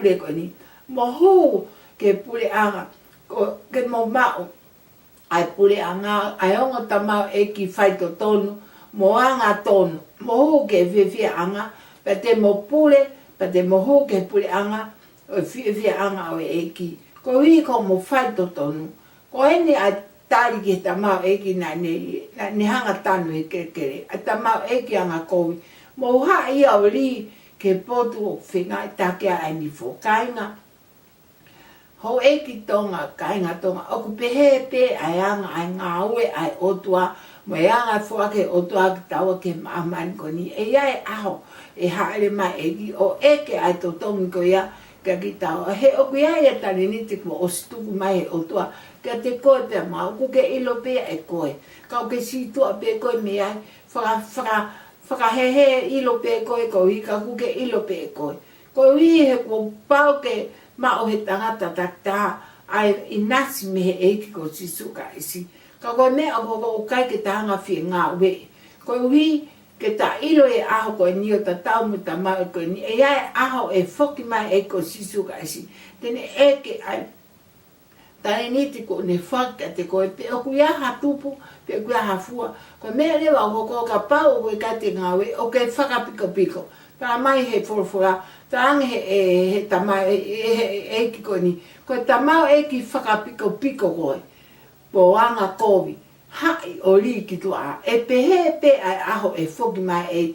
pule ko ni mo hu ke pule anga ko ke mo mau ai pule anga ai onga tamau e ki fai to tonu mo anga tonu mo hu ke fie anga pa te mo pule pa te mo hu ke pule anga o fie anga o e ki ko wi ko mo fai to tonu ko eni a tari ke tamau e ki na ne hanga tanu e kere a tamau e ki anga kowi mo ha ia o li ke potu o whenga i take ai ni fo kainga ho e ki tonga kainga tonga o ku pehe pe ai anga ai ngā ue ai otua mo e anga fua ke otua ki taua ke maaman ko ni e ia e aho e haere mai e ki o eke ai to tongi ko ia ka ki taua he o ku ia e taleniti ko o situku mai e otua ka te koe pe mau ku ke ilo pe e koe ka o ke situa pe koe me ai whakahehe ilo pe koe ko hika ku ke ilo pe koe ko hui he ko pau ke mao he tangata takta ai inasi me he eiki ko sisuka isi ka koe mea o kai ke tahanga fie ngā ue ko hui ke ta ilo e aho koe ni o ta tau mu ta mau koe ni e ai aho e foki mai e ko sisuka isi tene eke ai taleniti ko ne whaka te koe pe o kuia ha tupu pe kuia ha fua ko mea lewa o ko ka pau o koe ka te ngā ue o ke whaka piko piko ta mai he forfora ta ange he tamau e ki koe ni koe tamau e ki whaka piko piko koe po anga kovi hai o li ki tua e pehe pe ai aho e foki mai e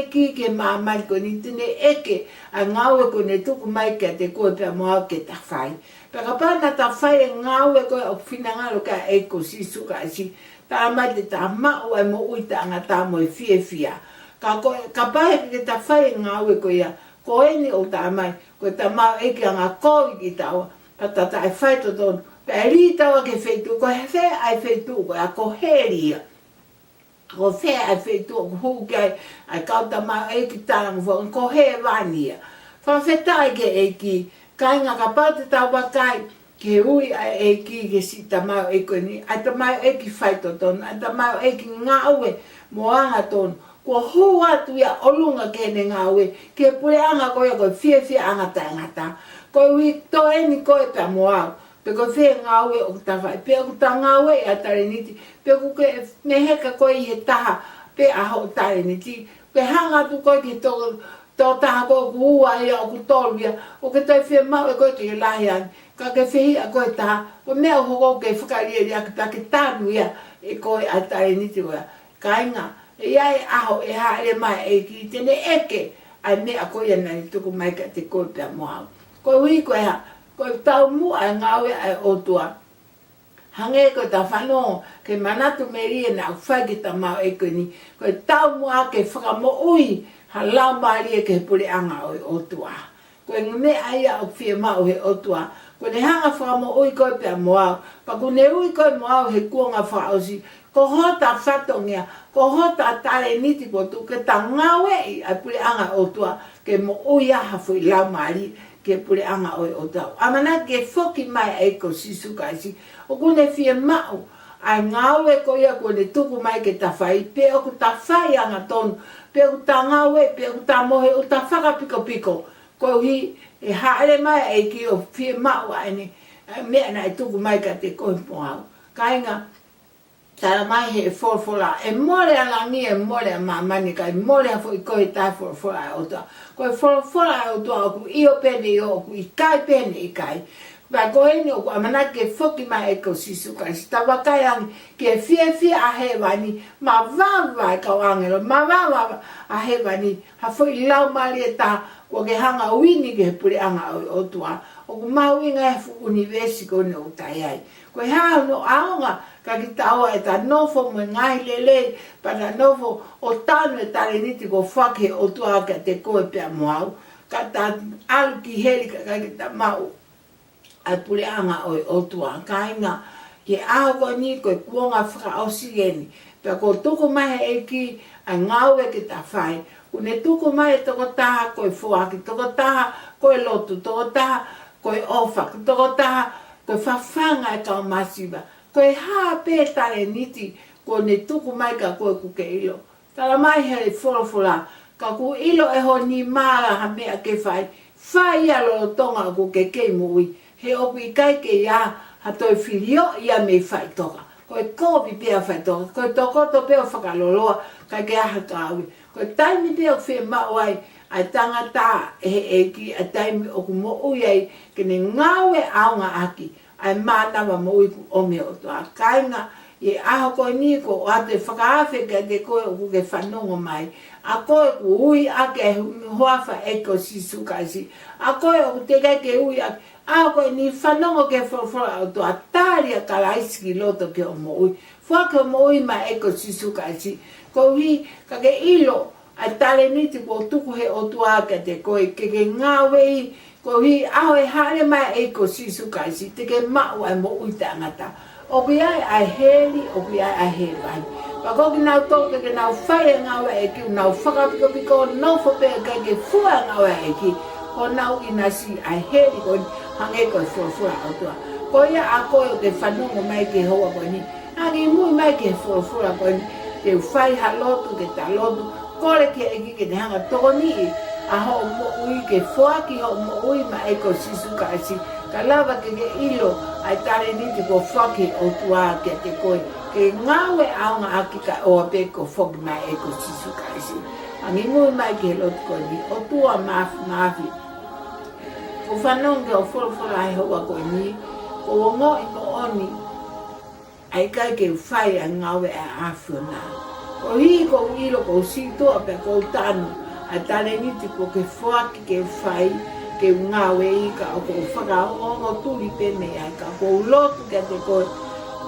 ki ke mamai ko ni tine eke a ngawe ko ne tuku mai ke te koe pe moa ke ta whai pe ka pana ta whai e ngawe ko o whinangalo ka e ko sisu ka si ta mai te ta mao e mo uita anga ta mo e fia ka pahe ke ta whai e ngawe ko ia ko e ni o ta mai ko ta mao e ki anga kovi ki taua pa ta e whai to tonu Peri tawa ke feitu, ko he whea ai feitu, ko a ko heria. Ko whea ai feitu, ko hukai, ai kauta mau e ki tārangu whong, ko he wania. Whawhetai ke e ki, kai ngā ka pāte tau wakai, ke ui ai e ki ke si ta mau e koe ni, ai ta mau e ki whaito tonu, ai ta mau e ki ngā ue, moanga tonu. Ko hu atu ia olunga ke ne ngā ue, ke pule anga koe koe fie anga tangata. Ko ui to e ni koe pa moau. Pe ko whea ngā ue o ta whai, pe o ta ngā ue a taleniti, pe ko ke meheka koe i he taha, pe aho o taleniti, pe hanga tu koe ki tō taha koe ku ua ia o ku tolu ia, o ke tai whea mau e koe ki lahi ani, ka ke whehi a koe taha, ko mea hoko ke whakaria ria ki pake tānu ia e koe a taleniti koe, ka inga, e iai aho e haere mai e ki tene eke, ai mea koe ana ni tuku mai ka te koe pia moau. Koe hui koe ha, koe tau mua e ngawe ai otua. Hange koe ta whanō, ke manatu merie na whai ki ta mau e koe ni, koe tau mua ke whakamo'ui, ha lau maria ke pule anga o otua. Koe ngame aia o whia mau he otua, koe ne hanga whakamo'ui koe pia moau, pa ko ne ui koe moau he kuanga whaosi, ko hota whatongia, ko hota taleniti ko tu, ke ta ngawe i ai pule anga otua, ke mo'ui aha fui lau maria, ke pule anga oi o tau. Amana ke foki mai e ko sisu kaisi. O kune fie mau, ai ngawe ko ia kone tuku mai ke ta whai, pe o ku ta whai anga tonu, pe o ta ngawe, pe o ta mohe, o ta whaka piko piko. Ko hi, e haere mai e ki o fie mau aini, mea na e tuku mai ka te koe pohau. Kainga, tala mai he forfola, e mole a langi, e mole a mamani, kai mole a fo i koe tai forfola e otua. Koe forfola e otua, oku io pene i oku, i kai pene i kai. Vai koe ni oku, amana ke foki mai e ko sisu kai, si tawa kai angi, ke fie a he wani, ma wawa e kau angelo, ma wawa a he wani, ha fo i lau mali e ta, ko ke hanga uini ke puri anga o otua. Oku mau inga e fu universi kone o tai ai. Koe hao no aonga, ka ki taua e ta nofo mo ngai lele, pa ta nofo o tanu e taleniti ko whake o tua ka te koe pia moau, ka ta alu ki heli ka ki ta mau ai pule anga o o tua, ka inga ke aho koe ni koe kuonga whaka o sigeni, pa ko tuku mai e ki a ngau e ki ta whai, kune tuku mai e toko taha koe fuaki, toko taha koe lotu, toko taha koe ofa, toko taha koe whawhanga e kau masiba, koe haa pē taleniti, ko ne tuku mai ka koe kuke ilo. Tala mai he forofora, ka ku ilo e ho ni mara ha mea ke whai, Whai alo tonga ko ke kemo'ui. He opi kai ke ia ha toi whirio ia me whai toka. Koe kōpi pia whai toka. Koe tokoto pia whakaloloa kai ke aha kāwi. Koe taimi pia whi mawai ai tangata he eki a taimi o ku mo'ui ai kene ngawe aonga aki. Ai mānawa mo'ui ku ome o toa kainga. Ye aho koe ni ko o ate whakaafe ka te koe o kuke whanongo mai. A koe ku ui ake huawha eko sisu kaisi. A koe o te kai ke ui ake. Aho koe ni whanongo ke whawhara o toa tāria ka laisiki loto ke o mo'ui. Whaka mo'ui ma eko sisu kaisi. Ko hui ka ke ilo ai taleniti ko tuku he o tua ke te koe ke ngāwei. Ko hui aho e hare mai eko sisu kaisi. Te ke mau ai mo'ui tangata. O ki ai heli, o ki ai heli vai. Pa ko ki nau toke ke nau whaia ngawa e ki, nau whakapiko piko, nau whapea kai ke fua ngawa e ki, ko nau ina si ai heli ko hange koe fua au tua. Ko ia a koe o ke whanongo mai ke hoa koe ni, hangi mui mai ke fua koe ni, te whai ha lotu ke ta lotu, kore ke eki ke te hanga toko ni i, a ho mo'ui ke fuaki ho mo'ui ma eko sisu ka esi, ka lava ke ilo ai taleniti ko whaki o tua ke te koe. Ke ngawe aonga aki ka oa peko whoki mai eko sisu ka esi. Angi mui mai ke lotu koe ni, o tua maafi. Ko whanong ke o whora ai hoa koe ni, ko o ngoi mo oni, ai kai ke whai a ngawe a awhiona. Ko hi ko ilo ko sitoa pe ko tanu, ai taleniti ko ke whaki ke whai, ke ngawe i ka o ko whakaongo turi pene ai ka ko lotu ke te koe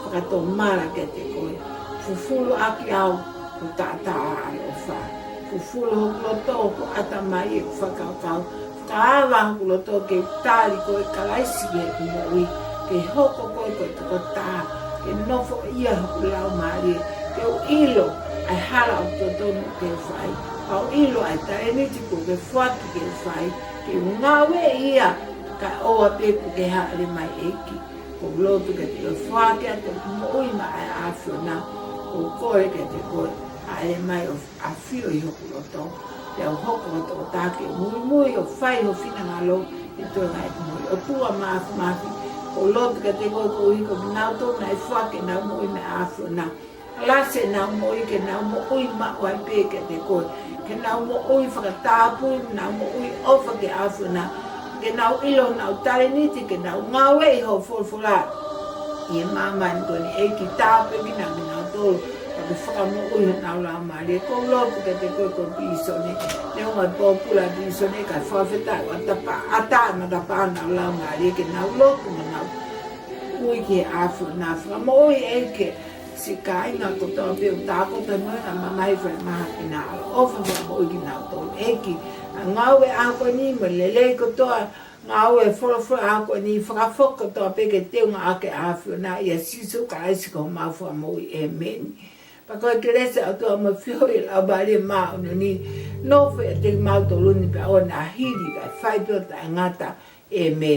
whakato mara ke te koe fufulu aki au ko tata ai o wha fufulu hoku loto ko ata mai e whakaukau whakaawa hoku loto ke tāri koe kalaisi ke mo'ui ke hoko koe koe tuko tā ke nofo ia hoku lau maari ke o ilo ai hala o totonu ke whai au ilo ai taleniti ko ke whaki ke whai ke ngawe ia ka oa peku ke haere mai eki. Ko lotu ke te whake a te mo'ui ma ai awhiona. Ko kore ke te koe haere mai o awhio i hoku loto. Te au hoko loto o tāke mui o whai ho whina ngalo i tō ngai te mui. O tua maafi. Ko lotu ke te koe ko hiko minau tō nai whake nau mo'ui ma awhiona. Lase nau mo'ui ke nau mo'ui ma oai pe ke te koe. Ke nau mo'ui whakatāpui, nau mo'ui ofa ke awhiona. Ke nau ilo nau taleniti, ke nau ngawe i ho whorwhora. Ie māmani koe ni eki tāpe ki nau tōru. Pake whakamo'ui ho nau lau maari. Ko lotu ke te koe ko pisone. Ne unga pōpula pisone ka whawhetai wa tapa ata na tapa nau lau maari. Ke nau lotu na nau ui ke awhiona. Whakamo'ui eke. Si kai nga ko tō peo tāko tā noi na mamai whai maha ki nā ofa wha mo iki nā tō eki. Ngawe ako ni mo lelei ko toa ngawe whora ako ni whakawhoko toa peke teo ngā ake awhiona ia sisu ka aisi ko mau wha mo i e meni. Pakoe ke resa o toa mo whio i lau bari maa ono ni no whai te mau tō luni pa o nā hiri kai whai pio ta ngata e meni.